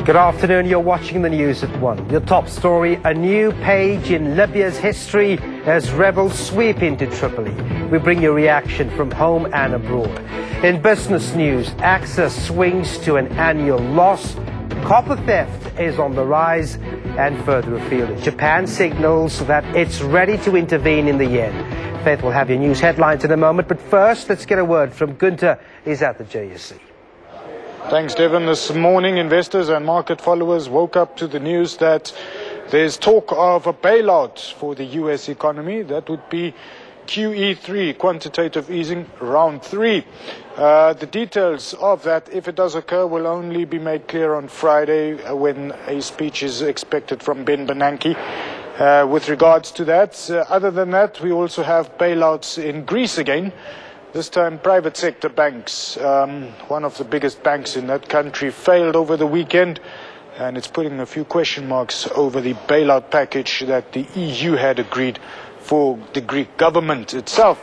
Good afternoon, you're watching the news at 1. Your top story, a new page in Libya's history as rebels sweep into Tripoli. We bring you reaction from home and abroad. In business news, AXA swings to an annual loss. Copper theft is on the rise. And further afield, Japan signals that it's ready to intervene in the yen. Faith will have your news headlines in a moment, but first, let's get a word from Gunter. He's at the JSC. Thanks, Devon. This morning, investors and market followers woke up to the news that there's talk of a bailout for the U.S. economy. That would be QE3, quantitative easing, round 3. The details of that, if it does occur, will only be made clear on Friday when a speech is expected from Ben Bernanke. With regards to that, other than that, we also have bailouts in Greece again. This time, private sector banks. One of the biggest banks in that country failed over the weekend, and it's putting a few question marks over the bailout package that the EU had agreed for the Greek government itself.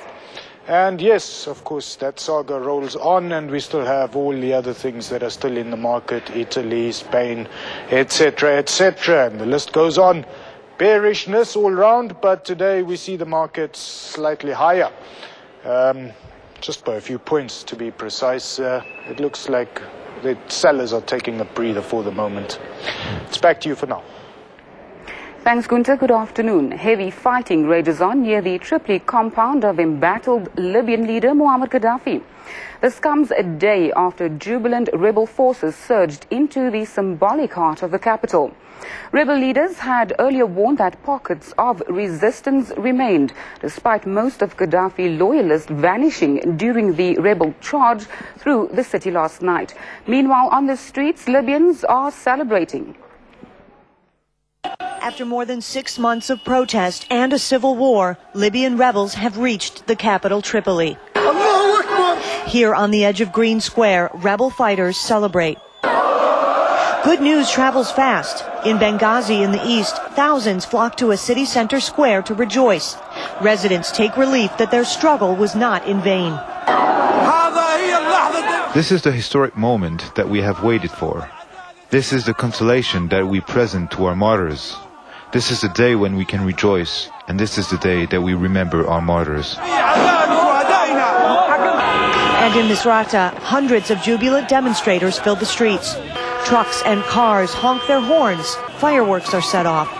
And yes, of course, that saga rolls on, and we still have all the other things that are still in the market, Italy, Spain, etc., etc., and the list goes on. Bearishness all round, but today we see the markets slightly higher. Just by a few points, to be precise. It looks like the sellers are taking a breather for the moment. It's back to you for now. Thanks, Gunter. Good afternoon. Heavy fighting rages on near the Tripoli compound of embattled Libyan leader Muammar Gaddafi. This comes a day after jubilant rebel forces surged into the symbolic heart of the capital. Rebel leaders had earlier warned that pockets of resistance remained, despite most of Gaddafi loyalists vanishing during the rebel charge through the city last night. Meanwhile, on the streets, Libyans are celebrating. After more than 6 months of protest and a civil war, Libyan rebels have reached the capital, Tripoli. Here on the edge of Green Square, rebel fighters celebrate. Good news travels fast. In Benghazi in the east, thousands flock to a city center square to rejoice. Residents take relief that their struggle was not in vain. This is the historic moment that we have waited for. This is the consolation that we present to our martyrs. This is the day when we can rejoice, and this is the day that we remember our martyrs. And in Misrata, hundreds of jubilant demonstrators filled the streets. Trucks and cars honk their horns. Fireworks are set off.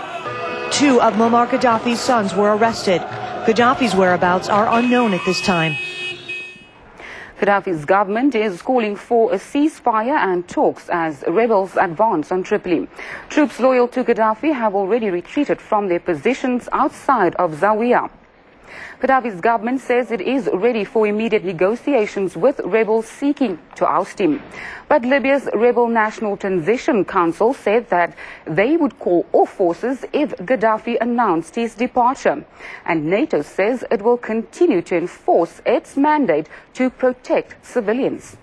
2 of Muammar Gaddafi's sons were arrested. Gaddafi's whereabouts are unknown at this time. Gaddafi's government is calling for a ceasefire and talks as rebels advance on Tripoli. Troops loyal to Gaddafi have already retreated from their positions outside of Zawiya. Gaddafi's government says it is ready for immediate negotiations with rebels seeking to oust him. But Libya's Rebel National Transition Council said that they would call off forces if Gaddafi announced his departure. And NATO says it will continue to enforce its mandate to protect civilians.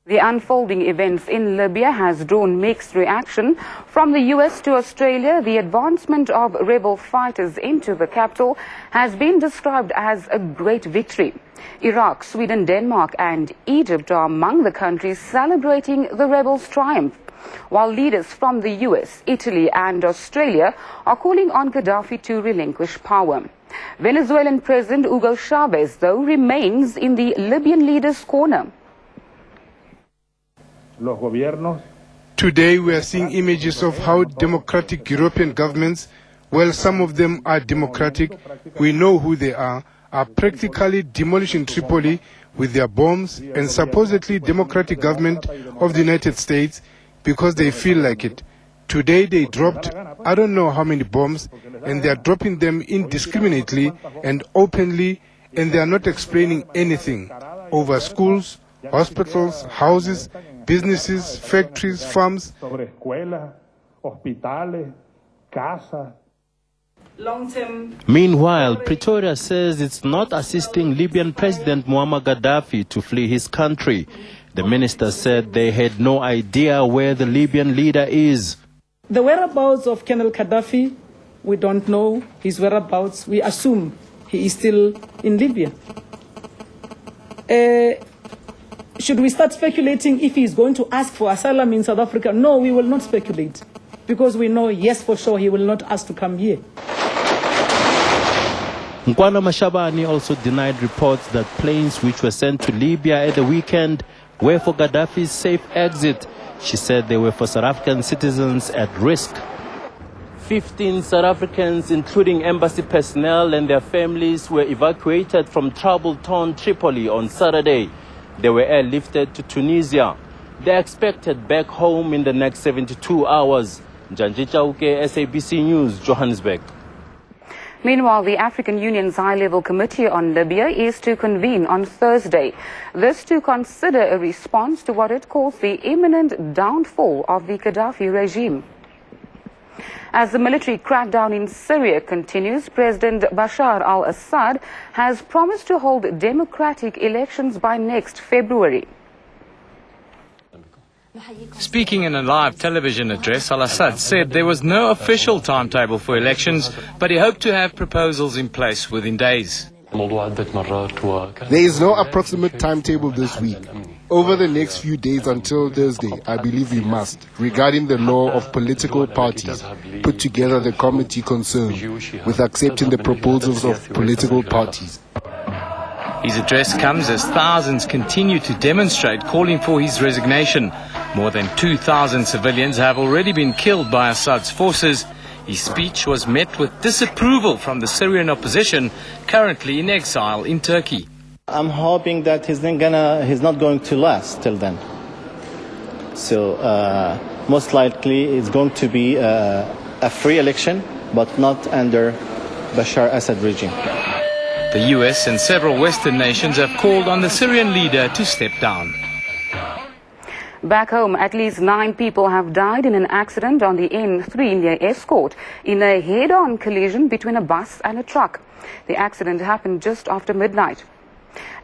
The unfolding events in Libya has drawn mixed reaction. From the US to Australia, the advancement of rebel fighters into the capital has been described as a great victory. Iraq, Sweden, Denmark and Egypt are among the countries celebrating the rebels' triumph, while leaders from the US, Italy and Australia are calling on Gaddafi to relinquish power. Venezuelan President Hugo Chavez, though, remains in the Libyan leaders' corner. Today we are seeing images of how democratic European governments, well, some of them are democratic, we know who they are practically demolishing Tripoli with their bombs, and supposedly democratic government of the United States because they feel like it. Today they dropped I don't know how many bombs, and they are dropping them indiscriminately and openly, and they are not explaining anything over schools, hospitals, houses, businesses, factories, farms. Meanwhile, Pretoria says it's not assisting Libyan President Muammar Gaddafi to flee his country. The minister said they had no idea where the Libyan leader is. The whereabouts of Colonel Gaddafi, we don't know his whereabouts. We assume he is still in Libya. Should we start speculating if he is going to ask for asylum in South Africa? No, we will not speculate, because we know, yes, for sure, he will not ask to come here. Nkwana Mashabani also denied reports that planes which were sent to Libya at the weekend were for Gaddafi's safe exit. She said they were for South African citizens at risk. 15 South Africans, including embassy personnel and their families, were evacuated from trouble-torn Tripoli on Saturday. They were airlifted to Tunisia. They are expected back home in the next 72 hours. Njanji Chauke, SABC News, Johannesburg. Meanwhile, the African Union's high-level committee on Libya is to convene on Thursday. This to consider a response to what it calls the imminent downfall of the Gaddafi regime. As the military crackdown in Syria continues, President Bashar al-Assad has promised to hold democratic elections by next February. Speaking in a live television address, al-Assad said there was no official timetable for elections, but he hoped to have proposals in place within days. There is no approximate timetable this week. Over the next few days until Thursday, I believe we must, regarding the law of political parties, put together the committee concerned with accepting the proposals of political parties. His address comes as thousands continue to demonstrate, calling for his resignation. More than 2,000 civilians have already been killed by Assad's forces. His speech was met with disapproval from the Syrian opposition, currently in exile in Turkey. I'm hoping that he's not going to last till then. So most likely it's going to be a free election, but not under Bashar Assad regime. The US and several Western nations have called on the Syrian leader to step down. Back home, at least 9 people have died in an accident on the N3 near Escort in a head-on collision between a bus and a truck. The accident happened just after midnight.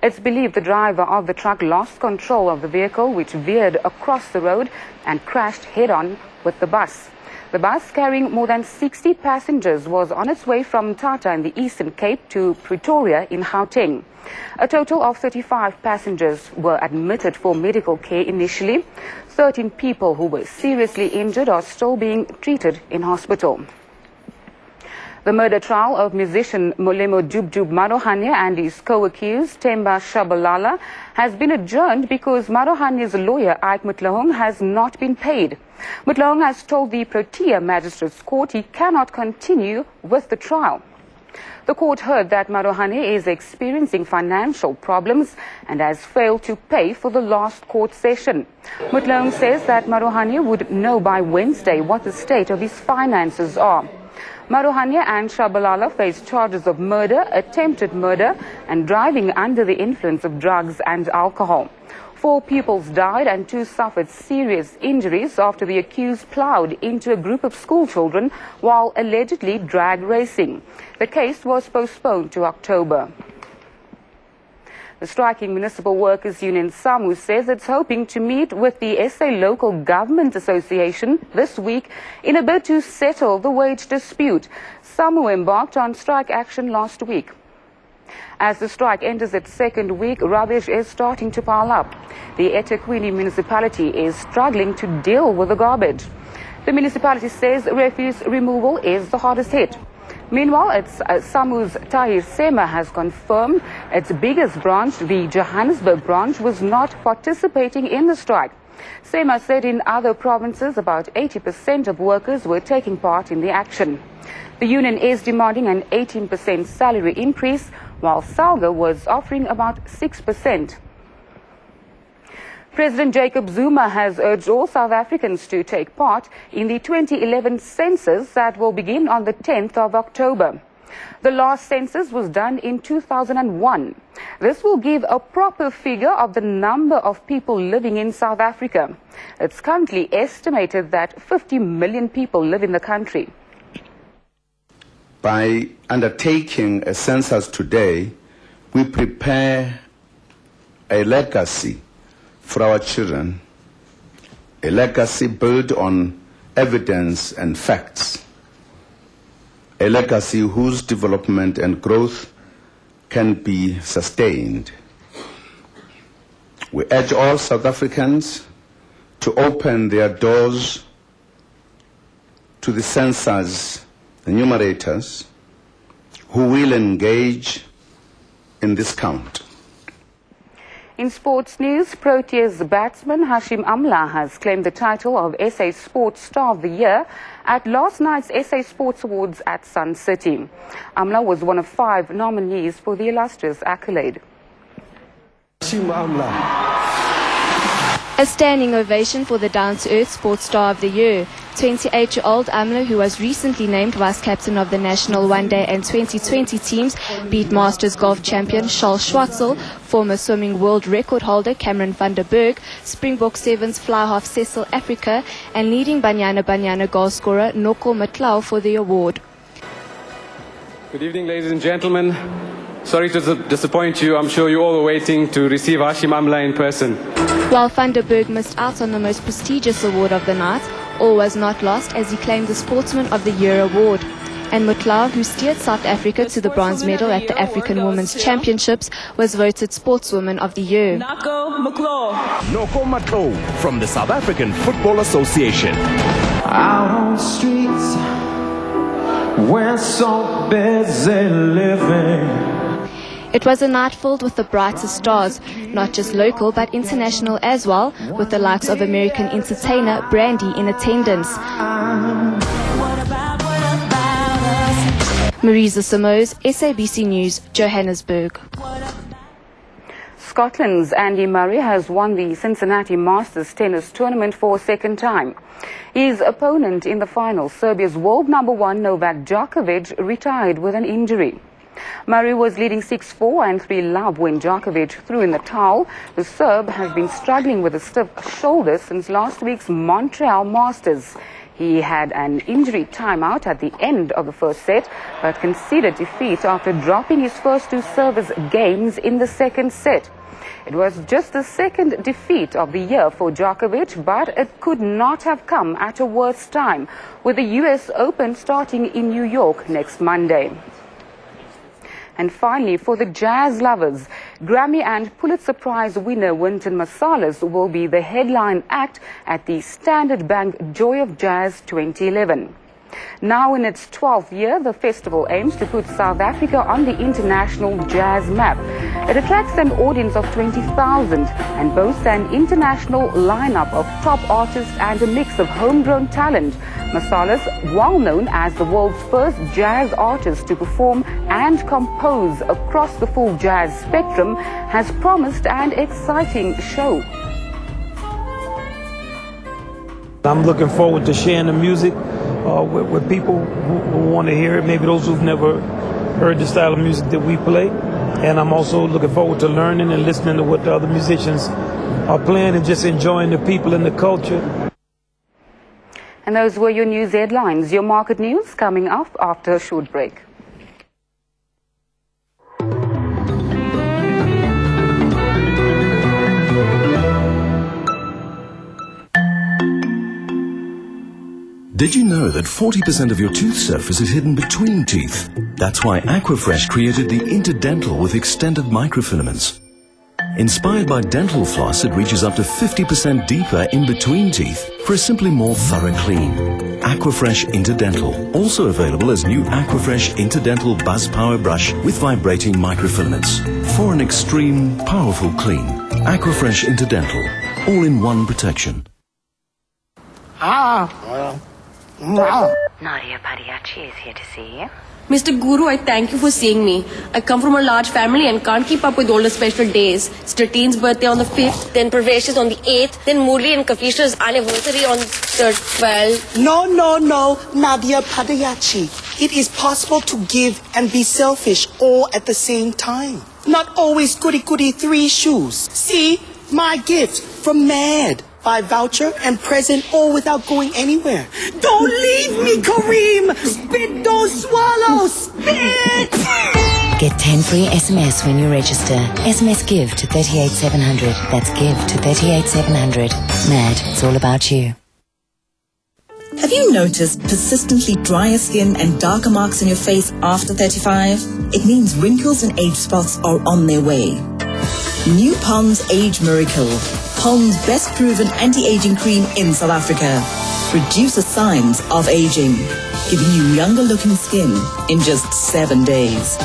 It's believed the driver of the truck lost control of the vehicle, which veered across the road and crashed head-on with the bus. The bus, carrying more than 60 passengers, was on its way from Tata in the Eastern Cape to Pretoria in Gauteng. A total of 35 passengers were admitted for medical care initially. 13 people who were seriously injured are still being treated in hospital. The murder trial of musician Molemo Dubdub Marohanye and his co-accused Themba Shabalala has been adjourned because Marohanye's lawyer Ike Mutlahong has not been paid. Mutlahong has told the Protea Magistrates Court he cannot continue with the trial. The court heard that Marohanye is experiencing financial problems and has failed to pay for the last court session. Mutlahong says that Marohanye would know by Wednesday what the state of his finances are. Marohanye and Shabalala face charges of murder, attempted murder, and driving under the influence of drugs and alcohol. 4 pupils died and 2 suffered serious injuries after the accused plowed into a group of schoolchildren while allegedly drag racing. The case was postponed to October. The striking Municipal Workers Union SAMU says it's hoping to meet with the SA Local Government Association this week in a bid to settle the wage dispute. SAMU embarked on strike action last week. As the strike enters its 2nd week, rubbish is starting to pile up. The eThekwini municipality is struggling to deal with the garbage. The municipality says refuse removal is the hardest hit. Meanwhile, SAMU's Tahir Sema has confirmed its biggest branch, the Johannesburg branch, was not participating in the strike. Sema said in other provinces about 80% of workers were taking part in the action. The union is demanding an 18% salary increase, while SALGA was offering about 6%. President Jacob Zuma has urged all South Africans to take part in the 2011 census that will begin on the 10th of October. The last census was done in 2001. This will give a proper figure of the number of people living in South Africa. It's currently estimated that 50 million people live in the country. By undertaking a census today, we prepare a legacy for our children, a legacy built on evidence and facts, a legacy whose development and growth can be sustained. We urge all South Africans to open their doors to the censors, the numerators, who will engage in this count. In sports news, Proteas batsman Hashim Amla has claimed the title of SA Sports Star of the Year at last night's SA Sports Awards at Sun City. Amla was one of 5 nominees for the illustrious accolade. Hashim Amla. A standing ovation for the down-to-earth Sports Star of the Year. 28-year-old Amla, who was recently named vice-captain of the national one-day and 2020 teams, beat Masters golf champion Charles Schwartzel, former swimming world record holder Cameron van der Berg, Springbok Sevens fly-half Cecil Africa, and leading Banyana goal scorer Noko Matlau for the award. Good evening, ladies and gentlemen. Sorry to disappoint you. I'm sure you're all waiting to receive Hashim Amla in person. While van der Berg missed out on the most prestigious award of the night, all was not lost as he claimed the Sportsman of the Year award. And Matlau, who steered South Africa to the bronze medal at the African Women's Championships, was voted Sportswoman of the Year. Noko Matlau from the South African Football Association. Out on the streets, we're so busy living. It was a night filled with the brightest stars, not just local but international as well, with the likes of American entertainer Brandy in attendance. Marisa Samos, SABC News, Johannesburg. Scotland's Andy Murray has won the Cincinnati Masters tennis tournament for a second time. His opponent in the final, Serbia's world number 1 Novak Djokovic, retired with an injury. Murray was leading 6-4 and 3-love when Djokovic threw in the towel. The Serb has been struggling with a stiff shoulder since last week's Montreal Masters. He had an injury timeout at the end of the first set, but conceded defeat after dropping his first 2 service games in the second set. It was just the second defeat of the year for Djokovic, but it could not have come at a worse time, with the US Open starting in New York next Monday. And finally, for the jazz lovers, Grammy and Pulitzer Prize winner Wynton Marsalis will be the headline act at the Standard Bank Joy of Jazz 2011. Now in its 12th year, the festival aims to put South Africa on the international jazz map. It attracts an audience of 20,000 and boasts an international lineup of top artists and a mix of homegrown talent. Marsalis, well known as the world's first jazz artist to perform and compose across the full jazz spectrum, has promised an exciting show. I'm looking forward to sharing the music with people who want to hear it, maybe those who've never heard the style of music that we play. And I'm also looking forward to learning and listening to what the other musicians are playing and just enjoying the people and the culture. And those were your news headlines. Your market news coming up after a short break. Did you know that 40% of your tooth surface is hidden between teeth? That's why Aquafresh created the Interdental with extended microfilaments. Inspired by dental floss, it reaches up to 50% deeper in between teeth for a simply more thorough clean. Aquafresh Interdental, also available as new Aquafresh Interdental Buzz Power Brush with vibrating microfilaments. For an extreme, powerful clean. Aquafresh Interdental, all in one protection. Nadia Padiachi is here to see you. Mr. Guru, I thank you for seeing me. I come from a large family and can't keep up with all the special days. It's Tateen's birthday on the 5th, then Pravesh is on the 8th, then Murli and Kafisha's anniversary on the 12th. No, Nadia Padiachi. It is possible to give and be selfish all at the same time. Not always goody-goody 3 shoes. See, my gift from MAD. by voucher and present, all without going anywhere. Don't leave me, Kareem! Spit, don't swallow! Spit! Get 10 free SMS when you register. SMS GIVE to 38700. That's GIVE to 38700. Mad, it's all about you. Have you noticed persistently drier skin and darker marks on your face after 35? It means wrinkles and age spots are on their way. New Pond's Age Miracle. Pond's best proven anti-aging cream in South Africa. Reduces signs of aging, giving you younger looking skin in just 7 days.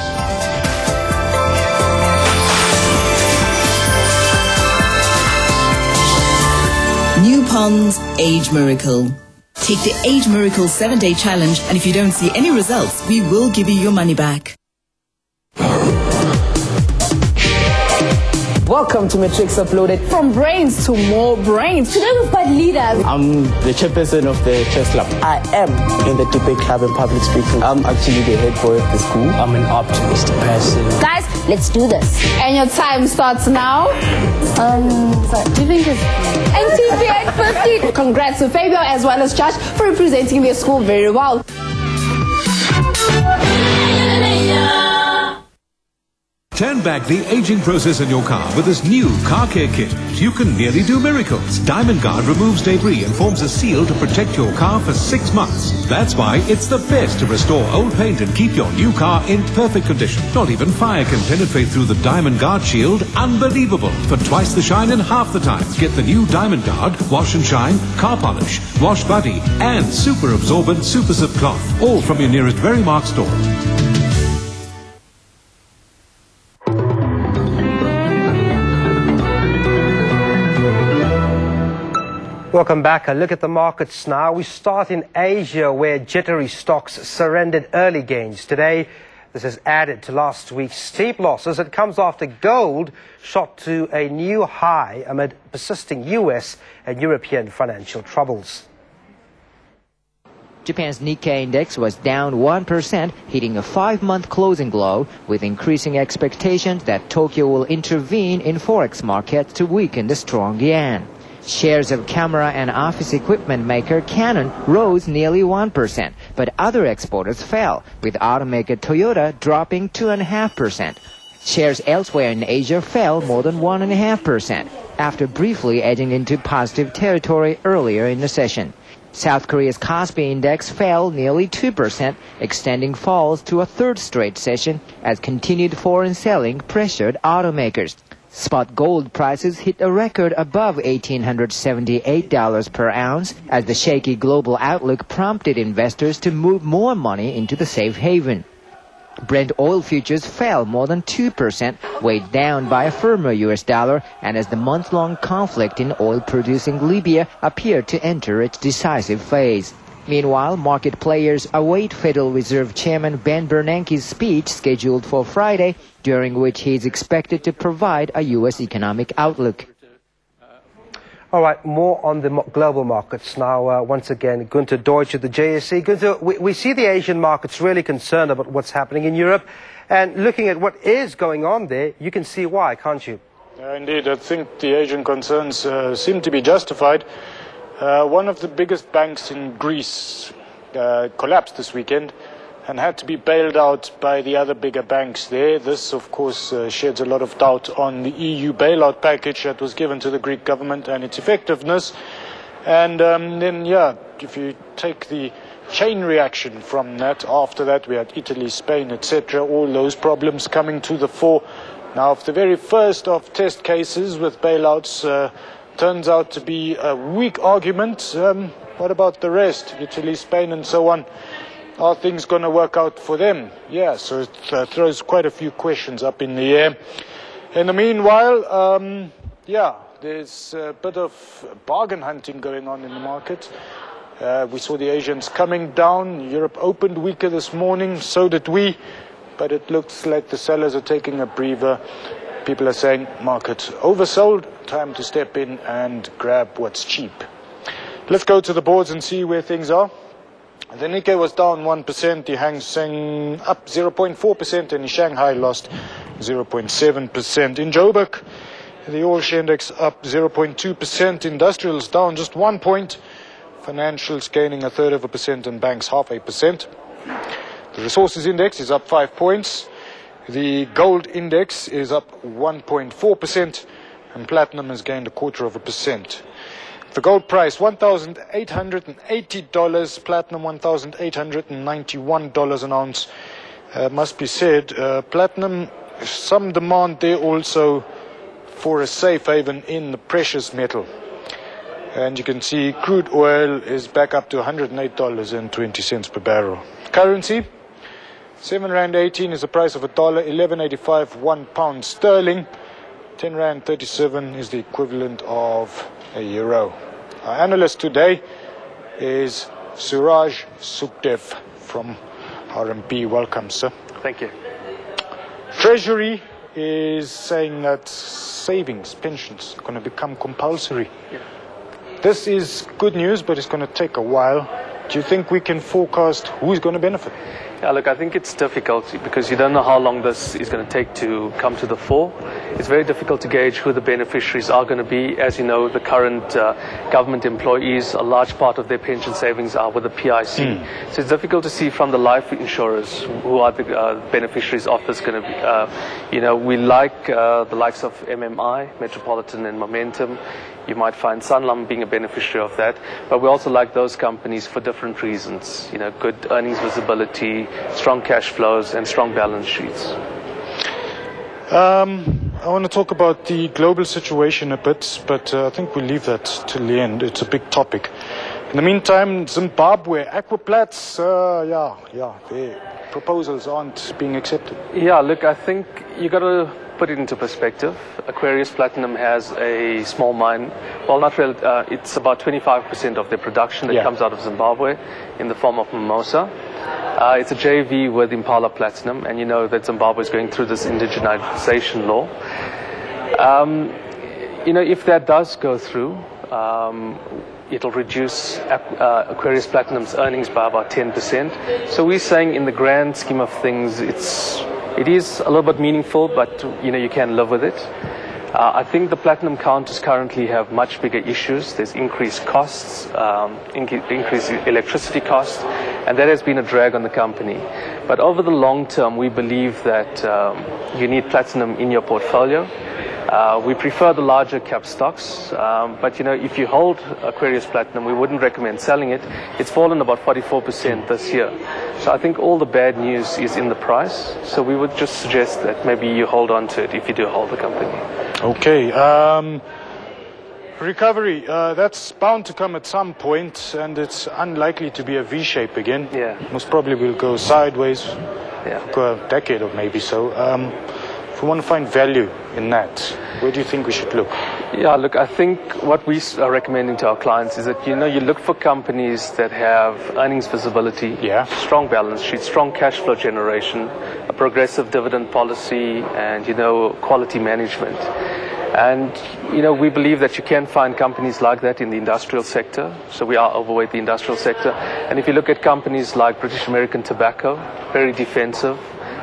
New Pond's Age Miracle. Take the Age Miracle 7-day challenge, and if you don't see any results, we will give you your money back. Welcome to Matrix Uploaded. From brains to more brains. Today we've got leaders. I'm the chairperson of the chess club. I am in the debate club and public speaking. I'm actually the head boy of the school. I'm an optimistic person. Guys, let's do this. And your time starts now. Do you think it's... NTV at 50. Congrats to Fabio as well as Josh for representing their school very well. Turn back the aging process in your car with this new car care kit. You can nearly do miracles. Diamond Guard removes debris and forms a seal to protect your car for 6 months. That's why it's the best to restore old paint and keep your new car in perfect condition. Not even fire can penetrate through the Diamond Guard shield. Unbelievable. For twice the shine in half the time. Get the new Diamond Guard, wash and shine, car polish, wash buddy, and super absorbent super zip cloth. All from your nearest Verimark store. Welcome back. A look at the markets now. We start in Asia, where jittery stocks surrendered early gains. Today, this has added to last week's steep losses. It comes after gold shot to a new high amid persisting US and European financial troubles. Japan's Nikkei index was down 1%, hitting a 5-month closing low, with increasing expectations that Tokyo will intervene in forex markets to weaken the strong yen. Shares of camera and office equipment maker Canon rose nearly 1%, but other exporters fell, with automaker Toyota dropping 2.5%. Shares elsewhere in Asia fell more than 1.5%, after briefly edging into positive territory earlier in the session. South Korea's Kospi index fell nearly 2%, extending falls to a third straight session as continued foreign selling pressured automakers. Spot gold prices hit a record above $1,878 per ounce as the shaky global outlook prompted investors to move more money into the safe haven. Brent oil futures fell more than 2%, weighed down by a firmer US dollar, and as the month-long conflict in oil-producing Libya appeared to enter its decisive phase. Meanwhile, market players await Federal Reserve Chairman Ben Bernanke's speech scheduled for Friday, during which he is expected to provide a U.S. economic outlook. All right, more on the global markets now. Once again, Gunther Deutsch at the JSE. Gunther, we see the Asian markets really concerned about what's happening in Europe. And looking at what is going on there, you can see why, can't you? Indeed, I think the Asian concerns seem to be justified. One of the biggest banks in Greece collapsed this weekend and had to be bailed out by the other bigger banks there. This, of course, sheds a lot of doubt on the EU bailout package that was given to the Greek government and its effectiveness. And then, if you take the chain reaction from that, after that we had Italy, Spain, etc., all those problems coming to the fore. Now, if the very first of test cases with bailouts turns out to be a weak argument, what about the rest? Italy, Spain, and so on. Are things going to work out for them? Yeah, so it throws quite a few questions up in the air. In the meanwhile, there's a bit of bargain hunting going on in the market. We saw the Asians coming down. Europe opened weaker this morning, so did we. But it looks like the sellers are taking a breather. People are saying, market oversold, time to step in and grab what's cheap. Let's go to the boards and see where things are. The Nikkei was down 1%, the Hang Seng up 0.4%, and the Shanghai lost 0.7%. In Joburg, The all-share index up 0.2%, industrials down just 1 point, financials gaining 0.33% and banks 0.5%. The resources index is up 5 points. The gold index is up 1.4%, and platinum has gained 0.25%. The gold price $1,880, platinum $1,891 an ounce. Must be said, platinum, some demand there also for a safe haven in the precious metal. And you can see crude oil is back up to $108.20 per barrel. Currency, R7.18 is the price of a dollar, 11.85 1 pound sterling, R10.37 is the equivalent of a euro. Our analyst today is Suraj Sukhdev from RMB. Welcome, sir. Thank you. Treasury is saying that savings, pensions, are going to become compulsory. Yeah. This is good news, but it's going to take a while. Do you think we can forecast who's going to benefit? Yeah, look, I think it's difficult because you don't know how long this is going to take to come to the fore. It's very difficult to gauge who the beneficiaries are going to be. As you know, the current government employees, a large part of their pension savings are with the PIC. So it's difficult to see from the life insurers who are the beneficiaries of this going to be. We like the likes of MMI, Metropolitan and Momentum. You might find Sanlam being a beneficiary of that. But we also like those companies for different reasons. Good earnings visibility, strong cash flows, and strong balance sheets. I want to talk about the global situation a bit, but I think we'll leave that till the end. It's a big topic. In the meantime, Zimbabwe, Aquaplats, their proposals aren't being accepted. Yeah, look, I think you got to put it into perspective. Aquarius Platinum has a small mine. Well, not really. It's about 25% of their production that comes out of Zimbabwe in the form of Mimosa. It's a JV with Impala Platinum, and you know that Zimbabwe is going through this indigenization law. If that does go through, it'll reduce Aquarius Platinum's earnings by about 10%. So we're saying in the grand scheme of things, it is a little bit meaningful, but you can live with it. I think the platinum counters currently have much bigger issues. There's increased costs, increased electricity costs, and that has been a drag on the company. But over the long term, we believe that you need platinum in your portfolio. We prefer the larger cap stocks, but if you hold Aquarius Platinum, we wouldn't recommend selling it. It's fallen about 44% this year. So I think all the bad news is in the price. So we would just suggest that maybe you hold on to it if you do hold the company. Okay. Recovery, that's bound to come at some point, and it's unlikely to be a V-shape again. Yeah. Most probably will go sideways for a decade or maybe so. If we want to find value in that, where do you think we should look? Yeah, look, I think what we are recommending to our clients is that, you look for companies that have earnings visibility, strong balance sheet, strong cash flow generation, a progressive dividend policy, and, quality management. And, we believe that you can find companies like that in the industrial sector. So we are overweight the industrial sector. And if you look at companies like British American Tobacco, very defensive,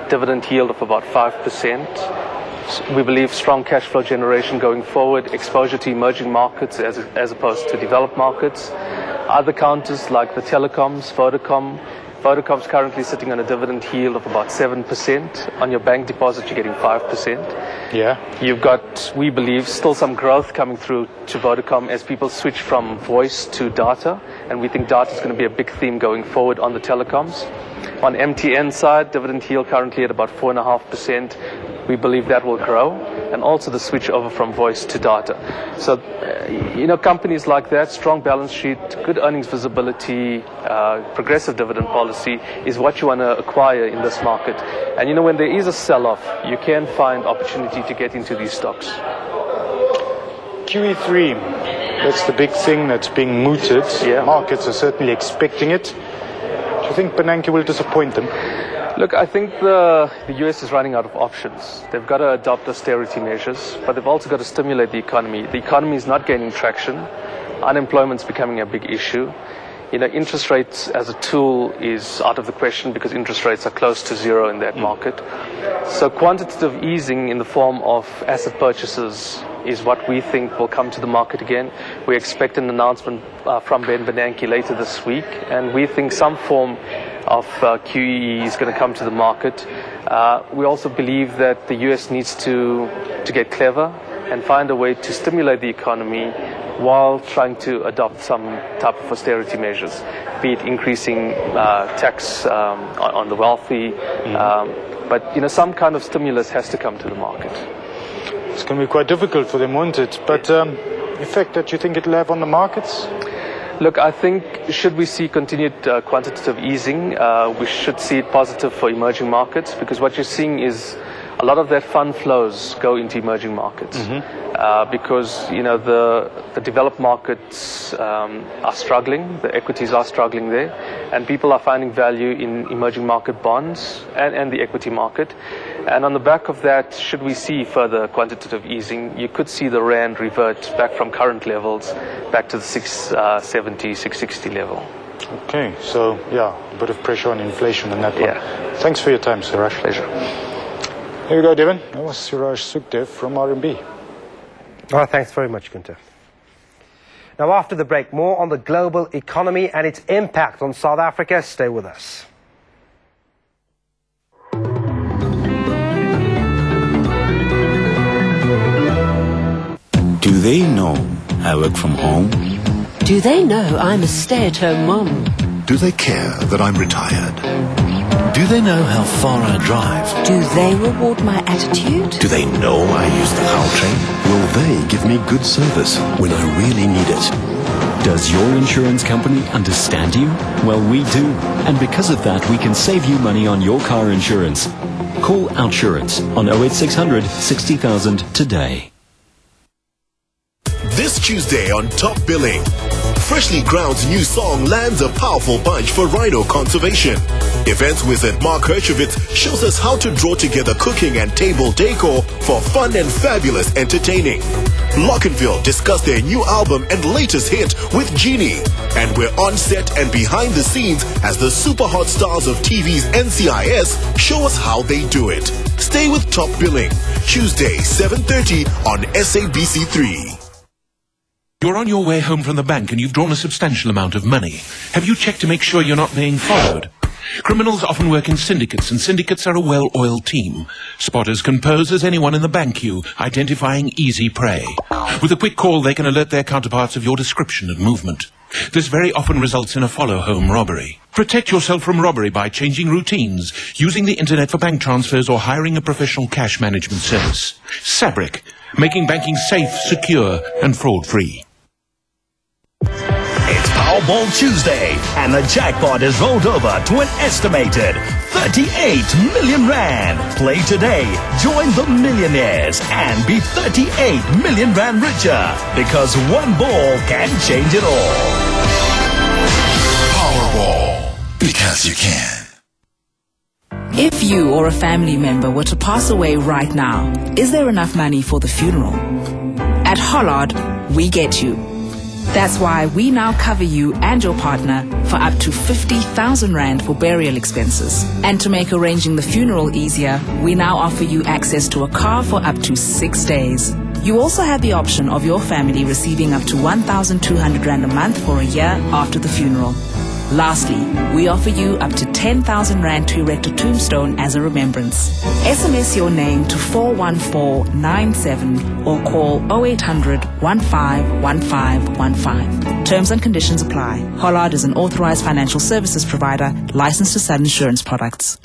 dividend yield of about 5%. We believe strong cash flow generation going forward, exposure to emerging markets as opposed to developed markets. Other counters like the telecoms, Vodacom's currently sitting on a dividend yield of about 7%. On your bank deposit, you're getting 5%. Yeah. You've got, we believe, still some growth coming through to Vodacom as people switch from voice to data. And we think data is going to be a big theme going forward on the telecoms. On MTN side, dividend yield currently at about 4.5%. We believe that will grow, and also the switch over from voice to data. So, companies like that, strong balance sheet, good earnings visibility, progressive dividend policy is what you want to acquire in this market. And when there is a sell-off, you can find opportunity to get into these stocks. QE3, that's the big thing that's being mooted. Yeah. Markets are certainly expecting it. Do you think Bernanke will disappoint them? Look, I think the US is running out of options. They've got to adopt austerity measures, but they've also got to stimulate the economy. The economy is not gaining traction. Unemployment's becoming a big issue. Interest rates as a tool is out of the question because interest rates are close to zero in that market. So quantitative easing in the form of asset purchases is what we think will come to the market again. We expect an announcement from Ben Bernanke later this week, and we think some form of QE is going to come to the market. We also believe that the US needs to get clever and find a way to stimulate the economy while trying to adopt some type of austerity measures, be it increasing tax on the wealthy, but some kind of stimulus has to come to the market. It's going to be quite difficult for them, won't it? But the effect that you think it'll have on the markets? Look, I think should we see continued quantitative easing, we should see it positive for emerging markets, because what you're seeing is a lot of that fund flows go into emerging markets because the developed markets are struggling, the equities are struggling there, and people are finding value in emerging market bonds and the equity market. And on the back of that, should we see further quantitative easing, you could see the rand revert back from current levels back to the 670, 660 level. Okay, so yeah, a bit of pressure on inflation on that one. Yeah. Thanks for your time, Suraj. Pleasure. Here we go, Devin. That was Suraj Sukhdev from RMB. Oh, thanks very much, Gunther. Now, after the break, more on the global economy and its impact on South Africa. Stay with us. Do they know I work from home? Do they know I'm a stay-at-home mom? Do they care that I'm retired? Do they know how far I drive? Do they reward my attitude? Do they know I use the Hull train? Will they give me good service when I really need it? Does your insurance company understand you? Well, we do. And because of that, we can save you money on your car insurance. Call Outsurance on 08600 60,000 today. This Tuesday on Top Billing, Freshly Ground's new song lands a powerful punch for rhino conservation. Events wizard Mark Herchovitz shows us how to draw together cooking and table decor for fun and fabulous entertaining. Lockenville discuss their new album and latest hit with Genie. And we're on set and behind the scenes as the super hot stars of TV's NCIS show us how they do it. Stay with Top Billing, Tuesday, 7:30 on SABC3. You're on your way home from the bank and you've drawn a substantial amount of money. Have you checked to make sure you're not being followed? Criminals often work in syndicates, and syndicates are a well-oiled team. Spotters can pose as anyone in the bank queue, identifying easy prey. With a quick call, they can alert their counterparts of your description and movement. This very often results in a follow-home robbery. Protect yourself from robbery by changing routines, using the internet for bank transfers, or hiring a professional cash management service. Sabric, making banking safe, secure, and fraud-free. It's Powerball Tuesday, and the jackpot is rolled over to an estimated 38 million rand. Play today, join the millionaires, and be 38 million rand richer, because one ball can change it all. Powerball, because you can. If you or a family member were to pass away right now, is there enough money for the funeral? At Hollard, we get you. That's why we now cover you and your partner for up to 50,000 Rand for burial expenses. And to make arranging the funeral easier, we now offer you access to a car for up to 6 days. You also have the option of your family receiving up to 1,200 Rand a month for a year after the funeral. Lastly, we offer you up to 10,000 Rand to erect a tombstone as a remembrance. SMS your name to 41497 or call 0800 151515. Terms and conditions apply. Hollard is an authorized financial services provider licensed to sell insurance products.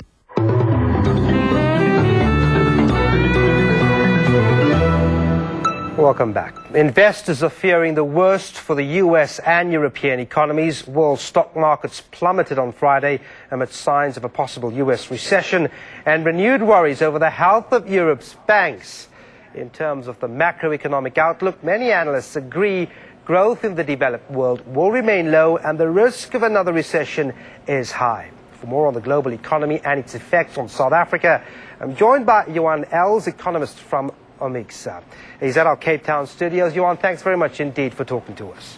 Welcome back. Investors are fearing the worst for the US and European economies. World stock markets plummeted on Friday amid signs of a possible US recession and renewed worries over the health of Europe's banks. In terms of the macroeconomic outlook, many analysts agree growth in the developed world will remain low and the risk of another recession is high. For more on the global economy and its effects on South Africa, I'm joined by Johan Els, economist from Omixa. He's at our Cape Town studios. Johan, thanks very much indeed for talking to us.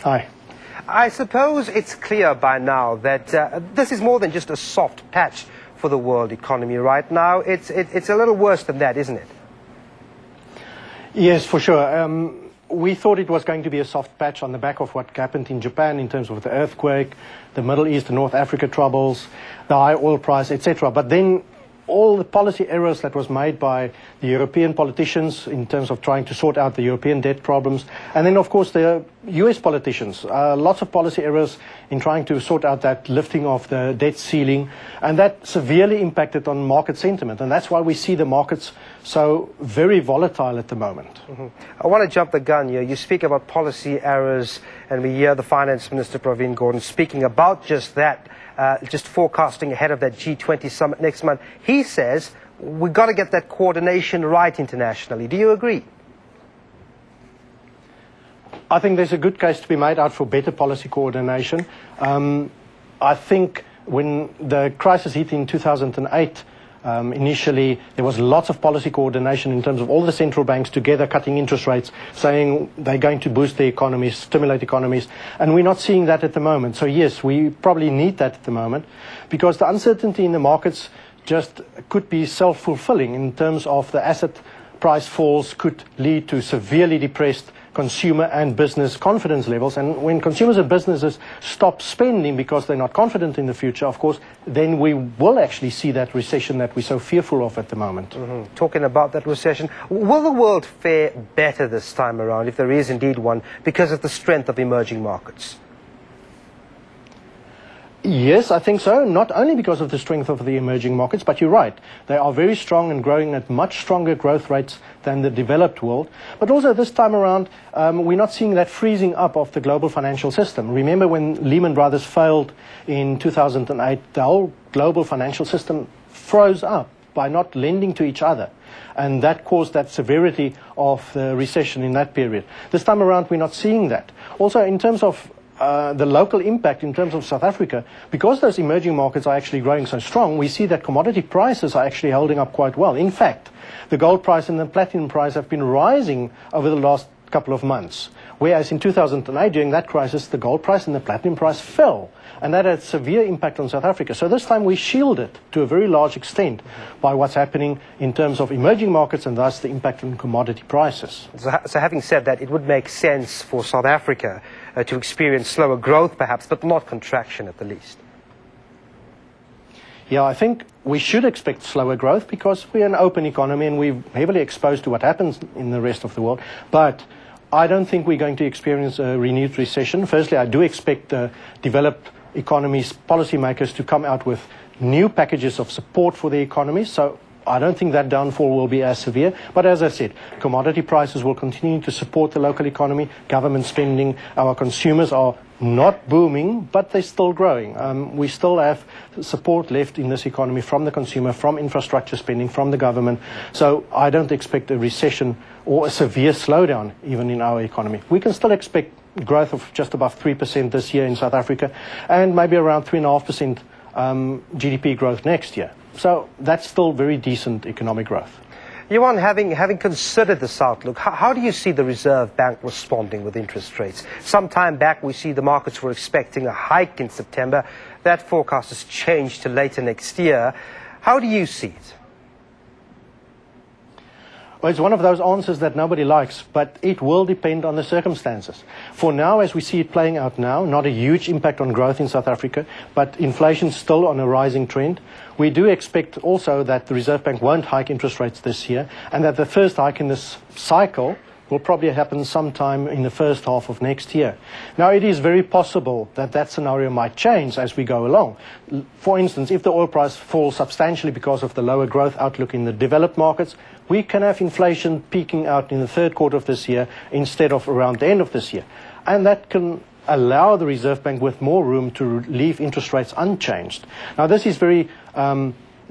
Hi. I suppose it's clear by now that this is more than just a soft patch for the world economy right now. It's a little worse than that, isn't it? Yes, for sure. We thought it was going to be a soft patch on the back of what happened in Japan in terms of the earthquake, the Middle East, the North Africa troubles, the high oil price, etc. But then all the policy errors that was made by the European politicians in terms of trying to sort out the European debt problems, and then of course the US politicians, lots of policy errors in trying to sort out that lifting of the debt ceiling, and that severely impacted on market sentiment, and that's why we see the markets so very volatile at the moment. I want to jump the gun here. You speak about policy errors, and we hear the Finance Minister, Pravin Gordhan, speaking about just that, just forecasting ahead of that G20 summit next month. He says we've got to get that coordination right internationally. Do you agree? I think there's a good case to be made out for better policy coordination. I think when the crisis hit in 2008, initially there was lots of policy coordination in terms of all the central banks together cutting interest rates, saying they're going to boost the economies, stimulate economies, and we're not seeing that at the moment. So yes, we probably need that at the moment, because the uncertainty in the markets just could be self-fulfilling in terms of the asset price falls could lead to severely depressed consumer and business confidence levels. And when consumers and businesses stop spending because they're not confident in the future, of course, then we will actually see that recession that we're so fearful of at the moment. Talking about that recession, will the world fare better this time around, if there is indeed one, because of the strength of emerging markets? Yes, I think so. Not only because of the strength of the emerging markets, but you're right. They are very strong and growing at much stronger growth rates than the developed world. But also this time around, we're not seeing that freezing up of the global financial system. Remember when Lehman Brothers failed in 2008, the whole global financial system froze up by not lending to each other. And that caused that severity of the recession in that period. This time around, we're not seeing that. Also, in terms of the local impact in terms of South Africa, because those emerging markets are actually growing so strong, we see that commodity prices are actually holding up quite well. In fact, the gold price and the platinum price have been rising over the last couple of months, whereas in 2008, during that crisis, the gold price and the platinum price fell, and that had severe impact on South Africa. So this time we shielded to a very large extent by what's happening in terms of emerging markets and thus the impact on commodity prices. So having said that, it would make sense for South Africa to experience slower growth perhaps, but not contraction at the least. Yeah, I think we should expect slower growth because we're an open economy and we're heavily exposed to what happens in the rest of the world. But I don't think we're going to experience a renewed recession. Firstly, I do expect the developed economies, policymakers to come out with new packages of support for the economy. So I don't think that downfall will be as severe. But as I said, commodity prices will continue to support the local economy, government spending. Our consumers are not booming, but they're still growing. We still have support left in this economy from the consumer, from infrastructure spending, from the government. So I don't expect a recession or a severe slowdown even in our economy. We can still expect growth of just above 3% this year in South Africa and maybe around 3.5% GDP growth next year. So that's still very decent economic growth. Johan, having considered this outlook, how do you see the Reserve Bank responding with interest rates? Some time back, we see the markets were expecting a hike in September. That forecast has changed to later next year. How do you see it? Well, it's one of those answers that nobody likes, but it will depend on the circumstances. For now, as we see it playing out now, not a huge impact on growth in South Africa, but inflation still on a rising trend. We do expect also that the Reserve Bank won't hike interest rates this year, and that the first hike in this cycle will probably happen sometime in the first half of next year. Now, it is very possible that that scenario might change as we go along. For instance, if the oil price falls substantially because of the lower growth outlook in the developed markets, we can have inflation peaking out in the third quarter of this year instead of around the end of this year. And that can allow the Reserve Bank with more room to leave interest rates unchanged. Now, this is very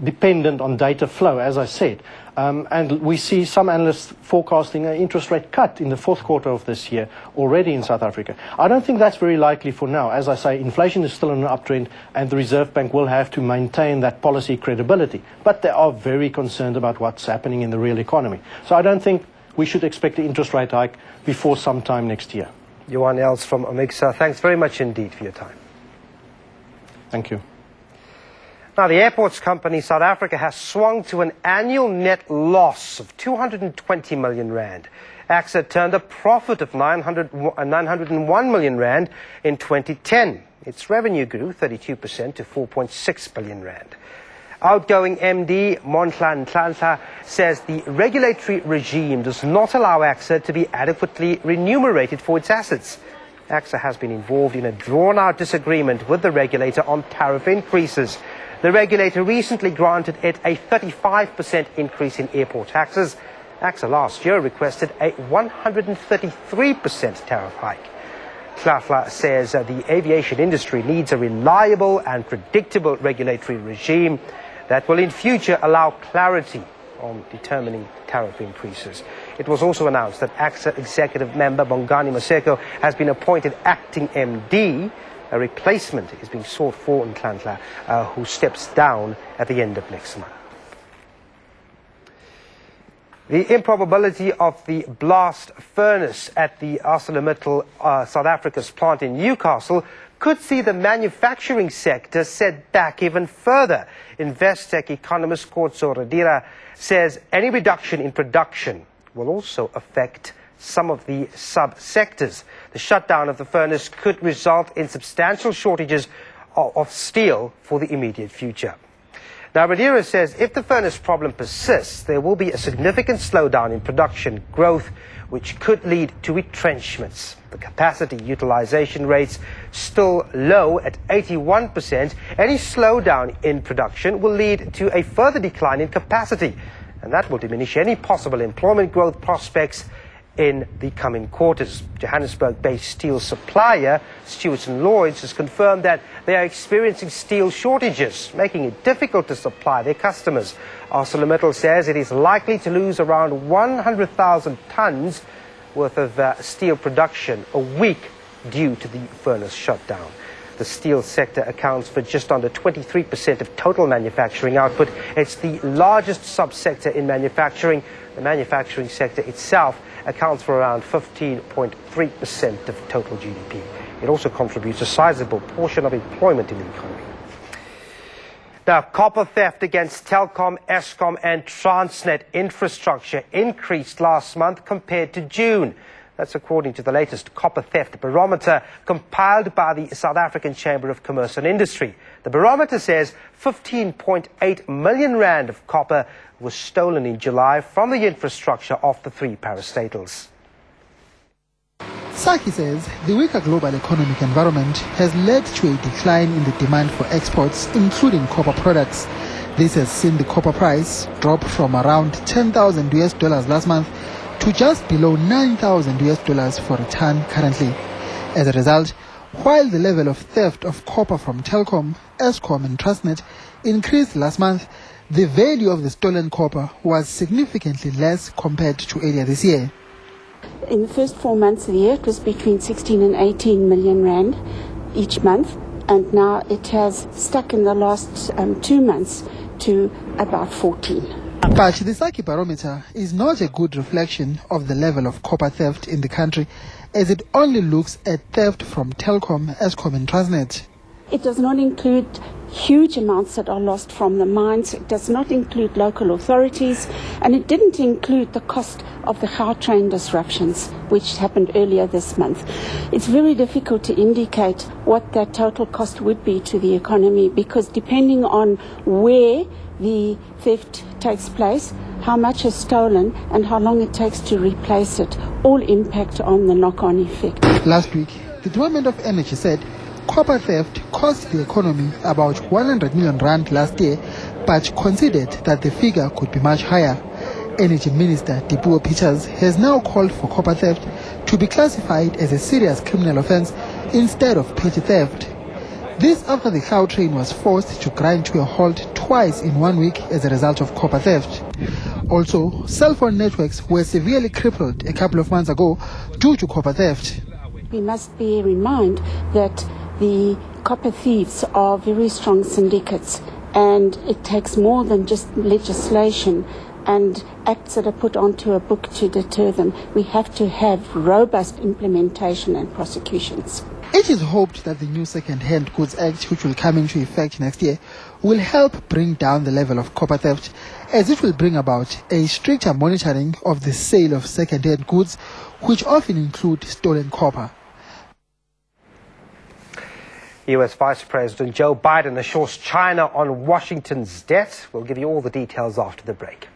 dependent on data flow, as I said. And we see some analysts forecasting an interest rate cut in the fourth quarter of this year already in South Africa. I don't think that's very likely for now. As I say, inflation is still on an uptrend and the Reserve Bank will have to maintain that policy credibility. But they are very concerned about what's happening in the real economy. So I don't think we should expect the interest rate hike before sometime next year. Johan Els from Omixa, thanks very much indeed for your time. Thank you. Now, the airports company South Africa has swung to an annual net loss of 220 million rand. AXA turned a profit of 901 million rand in 2010. Its revenue grew 32% to 4.6 billion rand. Outgoing MD Monhla Nhlanhla says the regulatory regime does not allow AXA to be adequately remunerated for its assets. AXA has been involved in a drawn-out disagreement with the regulator on tariff increases. The regulator recently granted it a 35% increase in airport taxes. AXA last year requested a 133% tariff hike. Nhlanhla says the aviation industry needs a reliable and predictable regulatory regime that will in future allow clarity on determining tariff increases. It was also announced that AXA executive member Bongani Maseko has been appointed acting MD. A replacement is being sought for Nhlanhla, who steps down at the end of next month. The improbability of the blast furnace at the ArcelorMittal South Africa's plant in Newcastle could see the manufacturing sector set back even further. Investec economist Kotso Radira says any reduction in production will also affect some of the sub-sectors. The shutdown of the furnace could result in substantial shortages of steel for the immediate future. Now, Radira says if the furnace problem persists, there will be a significant slowdown in production growth, which could lead to retrenchments. The capacity utilization rates still low at 81%. Any slowdown in production will lead to a further decline in capacity, and that will diminish any possible employment growth prospects in the coming quarters. Johannesburg-based steel supplier Stewarts & Lloyds has confirmed that they are experiencing steel shortages, making it difficult to supply their customers. ArcelorMittal says it is likely to lose around 100,000 tons worth of steel production a week due to the furnace shutdown. The steel sector accounts for just under 23% of total manufacturing output. It's the largest subsector in manufacturing. The manufacturing sector itself accounts for around 15.3% of total GDP. It also contributes a sizable portion of employment in the economy. Now, copper theft against Telkom, Eskom and Transnet infrastructure increased last month compared to June. That's according to the latest copper theft barometer compiled by the South African Chamber of Commerce and Industry. The barometer says 15.8 million rand of copper was stolen in July from the infrastructure of the three parastatals. Saki says the weaker global economic environment has led to a decline in the demand for exports, including copper products. This has seen the copper price drop from around $10,000 last month to just below $9,000 for a ton currently. As a result, while the level of theft of copper from Telkom, Eskom and Transnet increased last month, the value of the stolen copper was significantly less compared to earlier this year. In the first 4 months of the year, it was between 16 and 18 million rand each month, and now it has stuck in the last 2 months to about 14. But the Saki barometer is not a good reflection of the level of copper theft in the country, as it only looks at theft from Telkom, Eskom and Transnet. It does not include huge amounts that are lost from the mines. It does not include local authorities, and it didn't include the cost of the Gautrain disruptions, which happened earlier this month. It's very difficult to indicate what that total cost would be to the economy, because depending on where the theft takes place, how much is stolen and how long it takes to replace it, all impact on the knock-on effect. Last week, the Department of Energy said copper theft cost the economy about 100 million rand last year, but considered that the figure could be much higher. Energy Minister Dipuo Peters has now called for copper theft to be classified as a serious criminal offence instead of petty theft. This after the Gautrain was forced to grind to a halt twice in 1 week as a result of copper theft. Also, cell phone networks were severely crippled a couple of months ago due to copper theft. We must bear in mind that the copper thieves are very strong syndicates, and it takes more than just legislation and acts that are put onto a book to deter them. We have to have robust implementation and prosecutions. It is hoped that the new Second-Hand Goods Act, which will come into effect next year, will help bring down the level of copper theft, as it will bring about a stricter monitoring of the sale of second-hand goods, which often include stolen copper. US Vice President Joe Biden assures China on Washington's debt. We'll give you all the details after the break.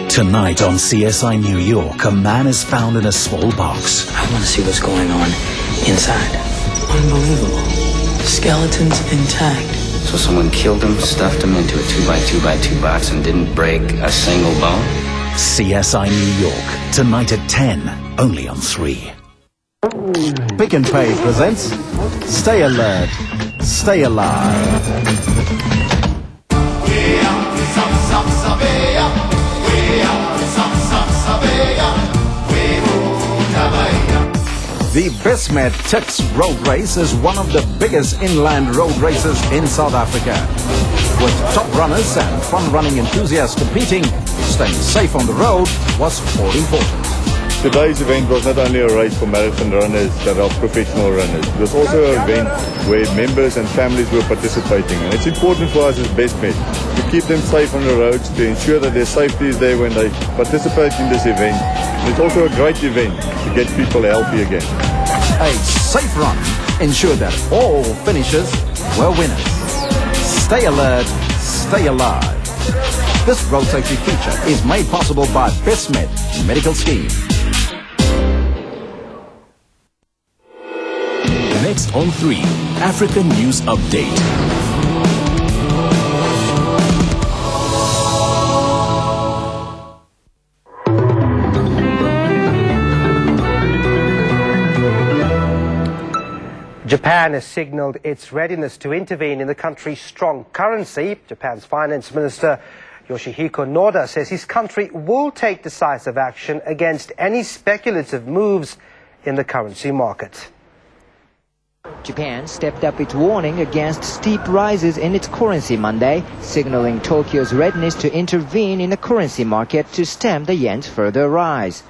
Tonight on CSI New York, a man is found in a small box. I want to see what's going on inside. Unbelievable. Skeletons intact. So someone killed him, stuffed him into a 2x2x2 box and didn't break a single bone? CSI New York, tonight at 10, only on 3. Pick and Pay presents Stay Alert, Stay Alive. The Bismet Tix Road Race is one of the biggest inland road races in South Africa. With top runners and fun-running enthusiasts competing, staying safe on the road was all important. Today's event was not only a race for marathon runners that are professional runners, it was also an event where members and families were participating. And it's important for us as Bestmet to keep them safe on the roads, to ensure that their safety is there when they participate in this event. And it's also a great event to get people healthy again. A safe run ensured that all finishers were winners. Stay alert, stay alive. This road safety feature is made possible by Bismet Medical Scheme. Next on 3, African News Update. Japan has signaled its readiness to intervene in the country's strong currency. Japan's Finance Minister Yoshihiko Noda says his country will take decisive action against any speculative moves in the currency market. Japan stepped up its warning against steep rises in its currency Monday, signaling Tokyo's readiness to intervene in the currency market to stem the yen's further rise.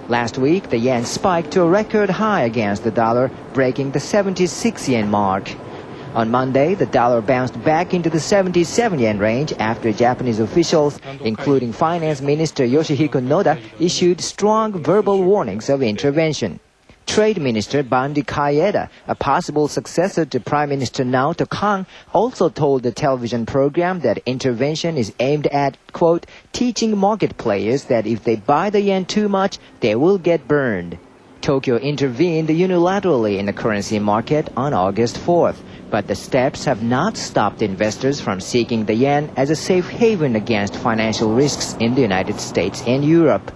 Last week, the yen spiked to a record high against the dollar, breaking the 76 yen mark. On Monday, the dollar bounced back into the 77 yen range after Japanese officials, including Finance Minister Yoshihiko Noda, issued strong verbal warnings of intervention. Trade Minister Bandi Kaeda, a possible successor to Prime Minister Naoto Kan, also told the television program that intervention is aimed at, quote, teaching market players that if they buy the yen too much, they will get burned. Tokyo intervened unilaterally in the currency market on August 4th, but the steps have not stopped investors from seeking the yen as a safe haven against financial risks in the United States and Europe.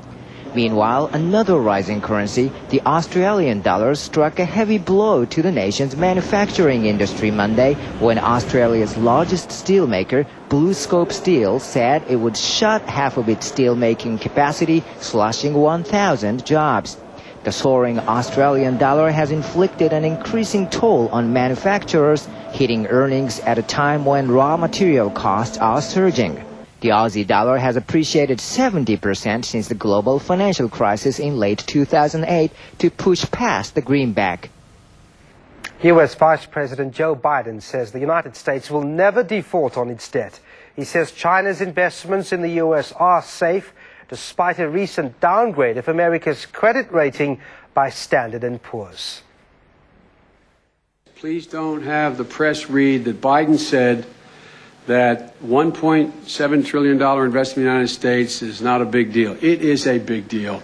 Meanwhile, another rising currency, the Australian dollar, struck a heavy blow to the nation's manufacturing industry Monday when Australia's largest steelmaker, BlueScope Steel, said it would shut half of its steelmaking capacity, slashing 1,000 jobs. The soaring Australian dollar has inflicted an increasing toll on manufacturers, hitting earnings at a time when raw material costs are surging. The Aussie dollar has appreciated 70% since the global financial crisis in late 2008 to push past the greenback. U.S. Vice President Joe Biden says the United States will never default on its debt. He says China's investments in the U.S. are safe, despite a recent downgrade of America's credit rating by Standard & Poor's. Please don't have the press read that Biden said that $1.7 trillion investment in the United States is not a big deal. It is a big deal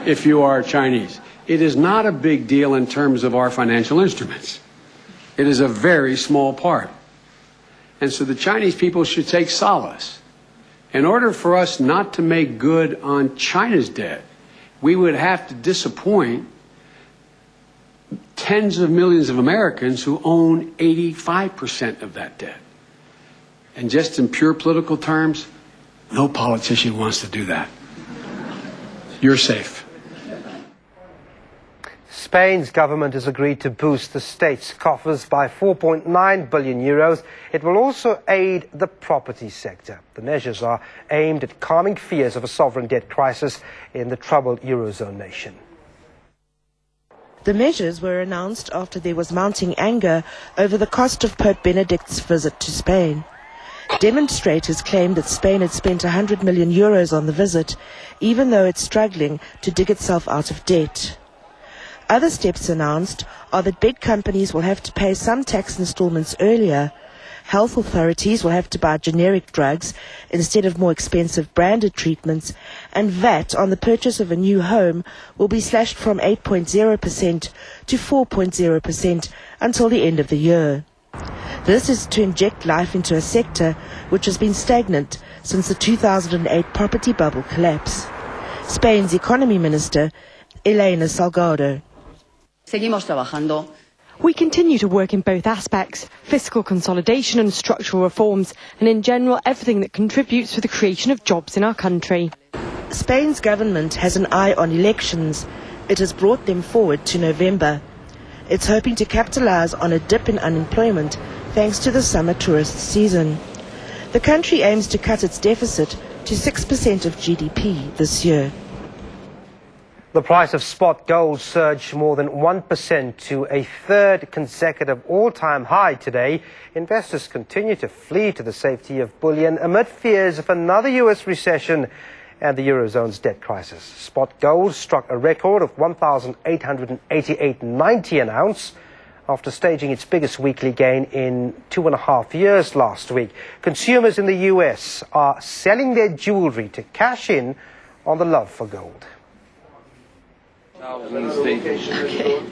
if you are Chinese. It is not a big deal in terms of our financial instruments. It is a very small part. And so the Chinese people should take solace. In order for us not to make good on China's debt, we would have to disappoint tens of millions of Americans who own 85% of that debt. And just in pure political terms, no politician wants to do that. You're safe. Spain's government has agreed to boost the state's coffers by 4.9 billion euros. It will also aid the property sector. The measures are aimed at calming fears of a sovereign debt crisis in the troubled Eurozone nation. The measures were announced after there was mounting anger over the cost of Pope Benedict's visit to Spain. Demonstrators claimed that Spain had spent 100 million euros on the visit, even though it's struggling to dig itself out of debt. Other steps announced are that big companies will have to pay some tax installments earlier, health authorities will have to buy generic drugs instead of more expensive branded treatments, and VAT on the purchase of a new home will be slashed from 8.0% to 4.0% until the end of the year. This is to inject life into a sector which has been stagnant since the 2008 property bubble collapse. Spain's economy minister, Elena Salgado. We continue to work in both aspects, fiscal consolidation and structural reforms, and in general everything that contributes to the creation of jobs in our country. Spain's government has an eye on elections. It has brought them forward to November. It's hoping to capitalize on a dip in unemployment thanks to the summer tourist season. The country aims to cut its deficit to 6% of GDP this year. The price of spot gold surged more than 1% to a third consecutive all-time high today. Investors continue to flee to the safety of bullion amid fears of another U.S. recession and the Eurozone's debt crisis. Spot gold struck a record of $1,888.90 an ounce after staging its biggest weekly gain in 2.5 years last week. Consumers in the U.S. are selling their jewelry to cash in on the love for gold.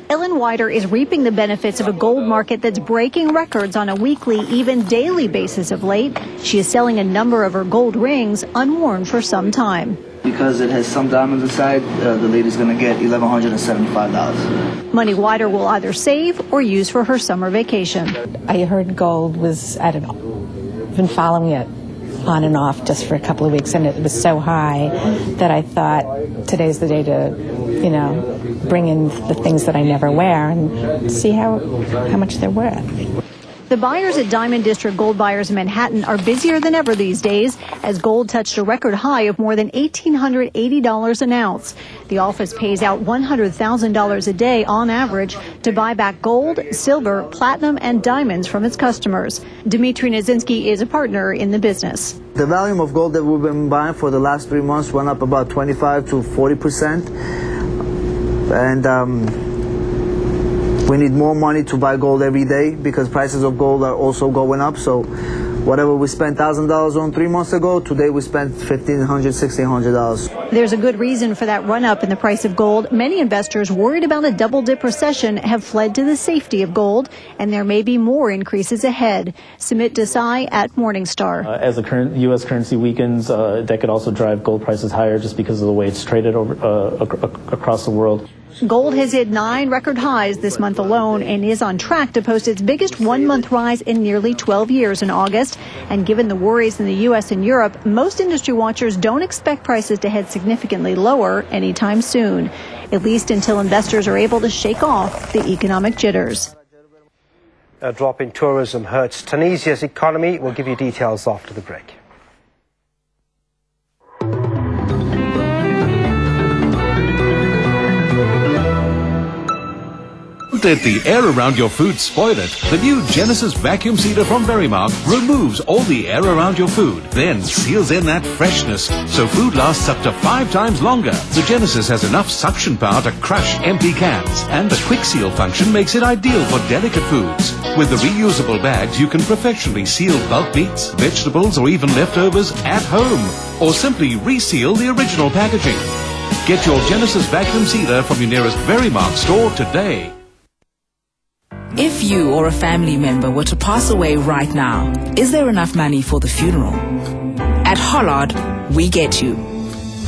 Ellen Wider is reaping the benefits of a gold market that's breaking records on a weekly, even daily basis of late. She is selling a number of her gold rings unworn for some time. Because it has some diamonds inside, the lady's going to get $1,175. Money Wider will either save or use for her summer vacation. I heard gold was, I don't know, been following it on and off just for a couple of weeks, and it was so high that I thought today's the day to, bring in the things that I never wear and see how much they're worth. The buyers at Diamond District Gold Buyers in Manhattan are busier than ever these days as gold touched a record high of more than $1,880 an ounce. The office pays out $100,000 a day on average to buy back gold, silver, platinum, and diamonds from its customers. Dmitry Nazinski is a partner in the business. The volume of gold that we've been buying for the last 3 months went up about 25 to 40%. And we need more money to buy gold every day because prices of gold are also going up. So whatever we spent $1,000 on 3 months ago, today we spent $1,500, $1,600. There's a good reason for that run up in the price of gold. Many investors worried about a double dip recession have fled to the safety of gold, and there may be more increases ahead. Sumit Desai at Morningstar. As the current U.S. currency weakens, that could also drive gold prices higher just because of the way it's traded across the world. Gold has hit 9 record highs this month alone and is on track to post its biggest one-month rise in nearly 12 years in August. And given the worries in the U.S. and Europe, most industry watchers don't expect prices to head significantly lower anytime soon, at least until investors are able to shake off the economic jitters. A drop in tourism hurts Tunisia's economy. We'll give you details after the break. Did the air around your food spoil it? The new Genesis vacuum sealer from Verimark removes all the air around your food, then seals in that freshness, so food lasts up to 5 times longer. The Genesis has enough suction power to crush empty cans, and the quick seal function makes it ideal for delicate foods. With the reusable bags, you can professionally seal bulk meats, vegetables, or even leftovers at home, or simply reseal the original packaging. Get your Genesis vacuum sealer from your nearest Verimark store today. If you or a family member were to pass away right now, is there enough money for the funeral? At Hollard, we get you.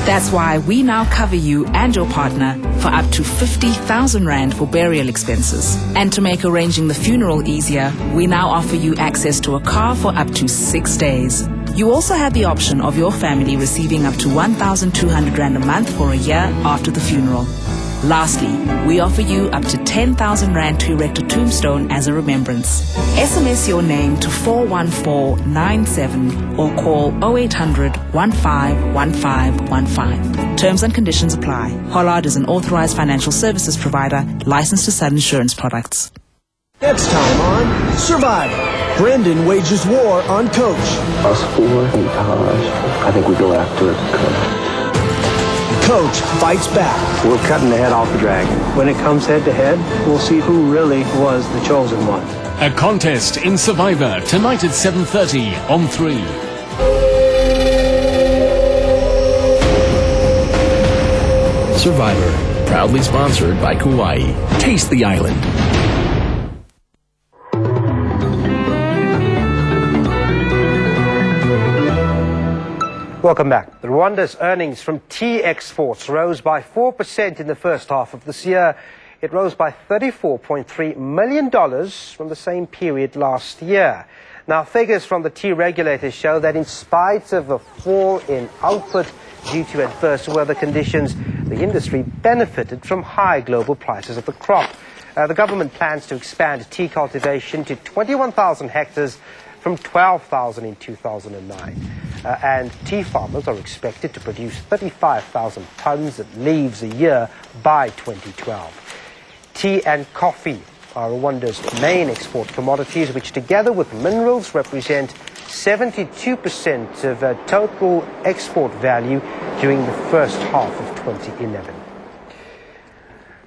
That's why we now cover you and your partner for up to 50,000 Rand for burial expenses. And to make arranging the funeral easier, we now offer you access to a car for up to 6 days. You also have the option of your family receiving up to 1,200 Rand a month for a year after the funeral. Lastly, we offer you up to 10,000 Rand to erect a tombstone as a remembrance. SMS your name to 41497 or call 0800 151515. Terms and conditions apply. Hollard is an authorized financial services provider licensed to sell insurance products. Next time on Survivor, Brendan wages war on Coach. Us four and Taj, I think we go after it, Coach fights back. We're cutting the head off the dragon. When it comes head to head, we'll see who really was the chosen one. A contest in Survivor tonight at 7:30 on 3. Survivor, proudly sponsored by Kauai. Taste the island. Welcome back. Rwanda's earnings from tea exports rose by 4% in the first half of this year. It rose by $34.3 million from the same period last year. Now, figures from the tea regulators show that in spite of a fall in output due to adverse weather conditions, the industry benefited from high global prices of the crop. The government plans to expand tea cultivation to 21,000 hectares from 12,000 in 2009. And tea farmers are expected to produce 35,000 tons of leaves a year by 2012. Tea and coffee are Rwanda's main export commodities, which together with minerals represent 72% of total export value during the first half of 2011.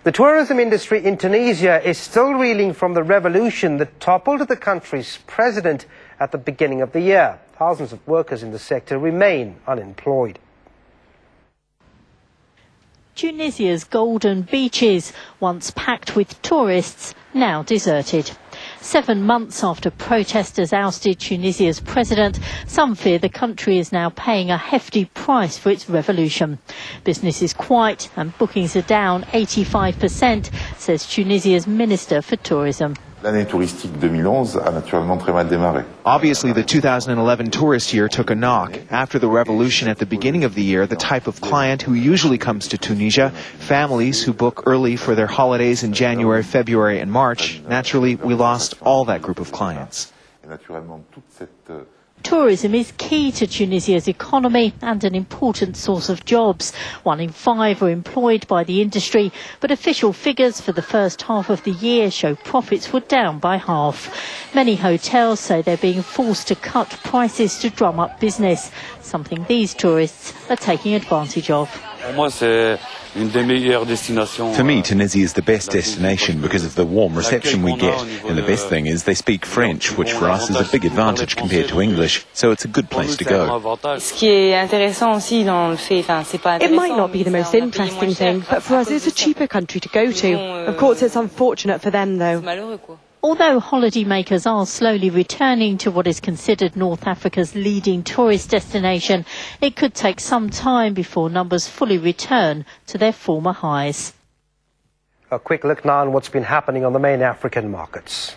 The tourism industry in Tunisia is still reeling from the revolution that toppled the country's president at the beginning of the year. Thousands of workers in the sector remain unemployed. Tunisia's golden beaches, once packed with tourists, now deserted. 7 months after protesters ousted Tunisia's president, some fear the country is now paying a hefty price for its revolution. Business is quiet and bookings are down 85%, says Tunisia's Minister for Tourism. L'année touristique 2011 a naturellement très mal démarré. Obviously, the 2011 tourist year took a knock. After the revolution at the beginning of the year, the type of client who usually comes to Tunisia, families who book early for their holidays in January, February and March, naturally, we lost all that group of clients. Tourism is key to Tunisia's economy and an important source of jobs. 1 in 5 are employed by the industry, but official figures for the first half of the year show profits were down by half. Many hotels say they're being forced to cut prices to drum up business, something these tourists are taking advantage of. For me, Tunisia is the best destination because of the warm reception we get. And the best thing is they speak French, which for us is a big advantage compared to English. So it's a good place to go. It might not be the most interesting thing, but for us it's a cheaper country to go to. Of course, it's unfortunate for them, though. Although holidaymakers are slowly returning to what is considered North Africa's leading tourist destination, it could take some time before numbers fully return to their former highs. A quick look now on what's been happening on the main African markets.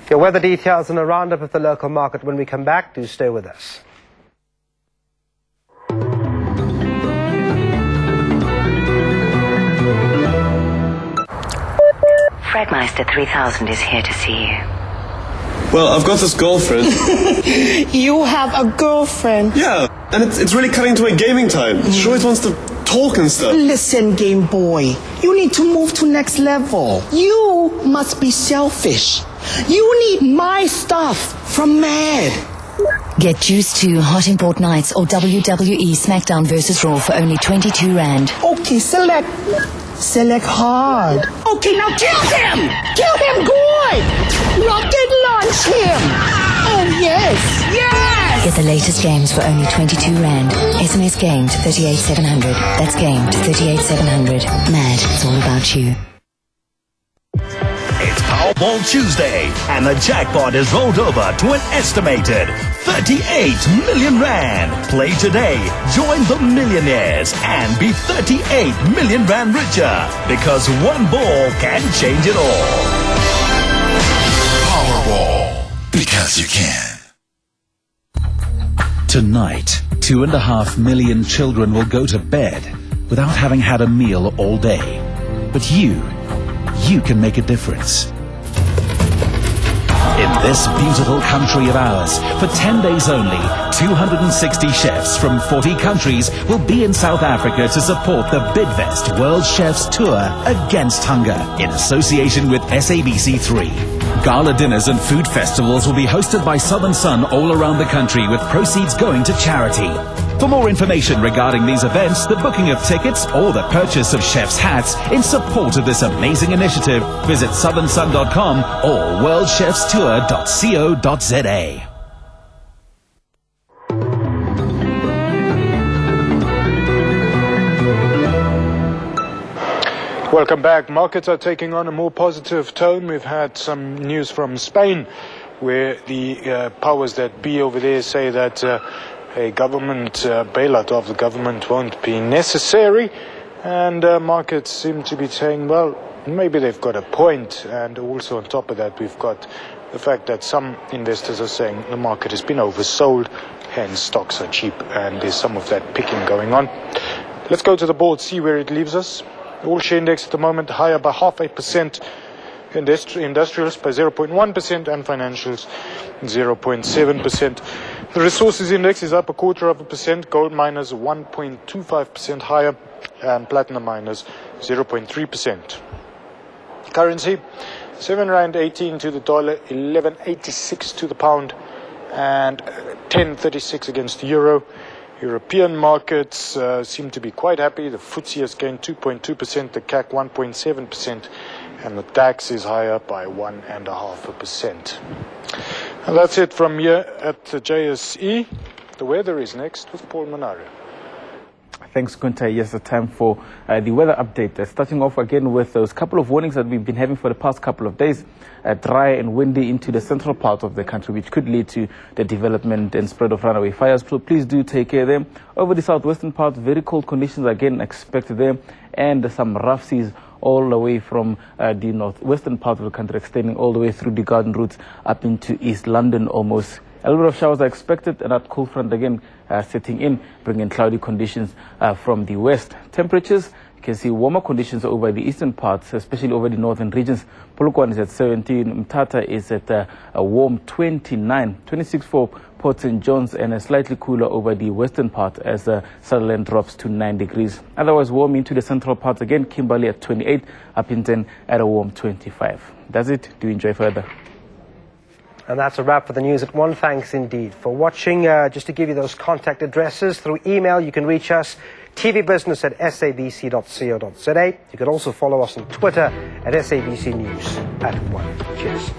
Your weather details and a roundup of the local market when we come back. Do stay with us. Fredmeister 3000 is here to see you. Well, I've got this girlfriend. You have a girlfriend? Yeah, and it's really cutting to my gaming time. She always wants to talk and stuff. Listen, Game Boy, you need to move to next level. You must be selfish. You need my stuff from Mad. Get used to Hot Import Nights or WWE SmackDown vs. Raw for only 22 Rand. Okay, select hard. Okay, now kill him! Kill him good! Rocket launch him! Oh, yes! Yes! Get the latest games for only 22 Rand. SMS game to 38700. That's game to 38700. Mad, it's all about you. It's Power Football Tuesday, and the jackpot is rolled over to an estimated 38 million rand. Play today, join the millionaires, and be 38 million rand richer, because one ball can change it all. Powerball, because you can. Tonight, 2.5 million children will go to bed without having had a meal all day. But you can make a difference. In this beautiful country of ours, for 10 days only, 260 chefs from 40 countries will be in South Africa to support the Bidvest World Chefs Tour Against Hunger in association with SABC3. Gala dinners and food festivals will be hosted by Southern Sun all around the country, with proceeds going to charity. For more information regarding these events, the booking of tickets, or the purchase of chef's hats in support of this amazing initiative, visit southernsun.com or worldchefstour.co.za. Welcome back. Markets are taking on a more positive tone. We've had some news from Spain, where the powers that be over there say that a government bailout of the government won't be necessary, and markets seem to be saying, well, maybe they've got a point. And also on top of that, we've got the fact that some investors are saying the market has been oversold, hence stocks are cheap, and there's some of that picking going on. Let's go to the board, see where it leaves us. The all-share index at the moment higher by 0.5%, industrials by 0.1%, and financials 0.7%. The resources index is up 0.25%, gold miners 1.25% higher, and platinum miners 0.3%. Currency, 7 Rand 18 to the dollar, 11.86 to the pound, and 10.36 against the euro. European markets seem to be quite happy. The FTSE has gained 2.2%, the CAC 1.7%, and the DAX is higher by 1.5%. And that's it from here at the JSE. The weather is next with Paul Manaro. Thanks, Kunta. Yes, the time for the weather update. Starting off again with those couple of warnings that we've been having for the past couple of days. Dry and windy into the central part of the country, which could lead to the development and spread of runaway fires. So please do take care of them. Over the southwestern part, very cold conditions again expected there, and some rough seas all the way from the northwestern part of the country, extending all the way through the Garden routes up into East London almost. A little bit of showers are expected, and that cold front again setting in, bringing cloudy conditions from the west. Temperatures, you can see warmer conditions over the eastern parts, especially over the northern regions. Polokwane is at 17, Mthatha is at a warm 29, 26 for Port St. John's, and slightly cooler over the western part as Sutherland drops to 9 degrees. Otherwise warm into the central parts again, Kimberley at 28, Upington at a warm 25. That's it. Do enjoy further. And that's a wrap for the news at 1. Thanks indeed for watching. Just to give you those contact addresses, through email you can reach us, tvbusiness@sabc.co.za. You can also follow us on Twitter at SABC News at 1. Cheers.